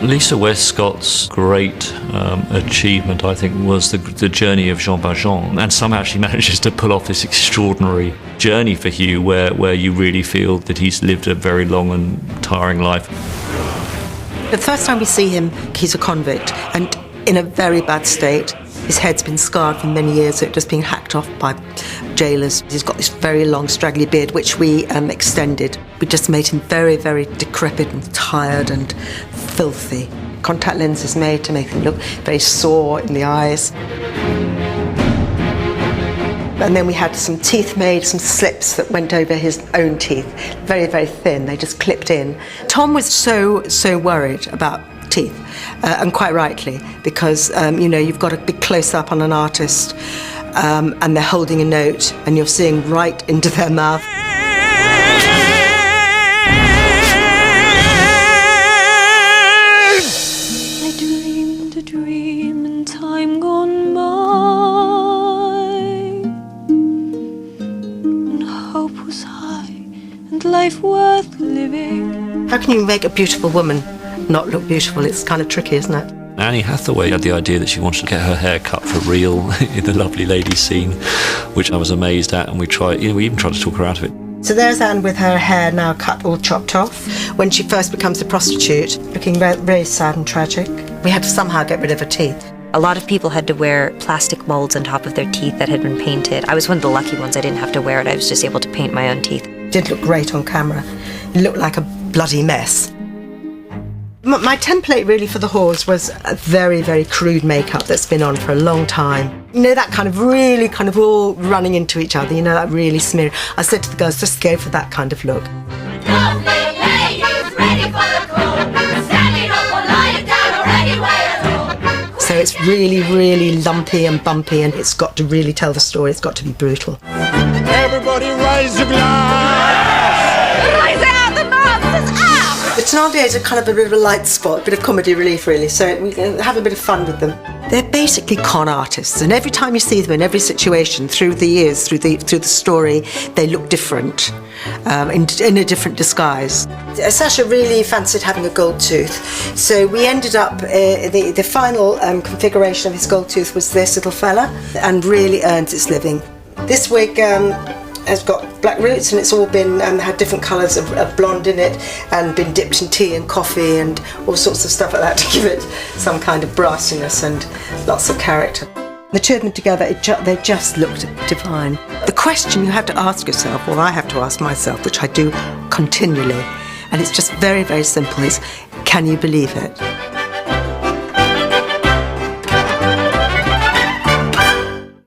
Lisa Westcott's great achievement, I think, was the journey of Jean Valjean, and somehow she manages to pull off this extraordinary journey for Hugh where you really feel that he's lived a very long and tiring life. The first time we see him, he's a convict and in a very bad state. His head's been scarred for many years, so it's just been hacked off by jailers. He's got this very long, straggly beard, which we extended. We just made him very, very decrepit and tired and filthy. Contact lenses made to make him look very sore in the eyes. And then we had some teeth made, some slips that went over his own teeth. Very, very thin, they just clipped in. Tom was so worried about teeth, and quite rightly, because you've got a big close-up on an artist, and they're holding a note and you're seeing right into their mouth. I dreamed a dream in time gone by, and hope was high and life worth living. How can you make a beautiful woman not look beautiful? It's kind of tricky, isn't it? Annie Hathaway had the idea that she wanted to get her hair cut for real in the Lovely Lady scene, which I was amazed at, and we even tried to talk her out of it. So there's Anne with her hair now cut, all chopped off, when she first becomes a prostitute, looking very, very sad and tragic. We had to somehow get rid of her teeth. A lot of people had to wear plastic molds on top of their teeth that had been painted. I was one of the lucky ones. I didn't have to wear it. I was just able to paint my own teeth. It didn't look great on camera. It looked like a bloody mess. My template really for the horse was a very, very crude makeup that's been on for a long time. You know, that kind of really kind of all running into each other, you know, that really smeary. I said to the girls, just go for that kind of look. Lovely ladies, ready for the call. Standing up or lying down or anywhere at all. So it's really, really lumpy and bumpy, and it's got to really tell the story. It's got to be brutal. Everybody raise the glass! Rise out, the monster's out! The Thénardiers are kind of a bit of a light spot, a bit of comedy relief really, so we can have a bit of fun with them. They're basically con artists, and every time you see them in every situation through the years, through the story, they look different, in a different disguise. Sasha really fancied having a gold tooth, so we ended up, the final configuration of his gold tooth was this little fella, and really earns its living. This wig has got black roots, and it's all been had different colours of blonde in it, and been dipped in tea and coffee and all sorts of stuff like that to give it some kind of brassiness and lots of character. The two of them together, they just looked divine. The question you have to ask yourself, or I have to ask myself, which I do continually, and it's just very, very simple, is can you believe it?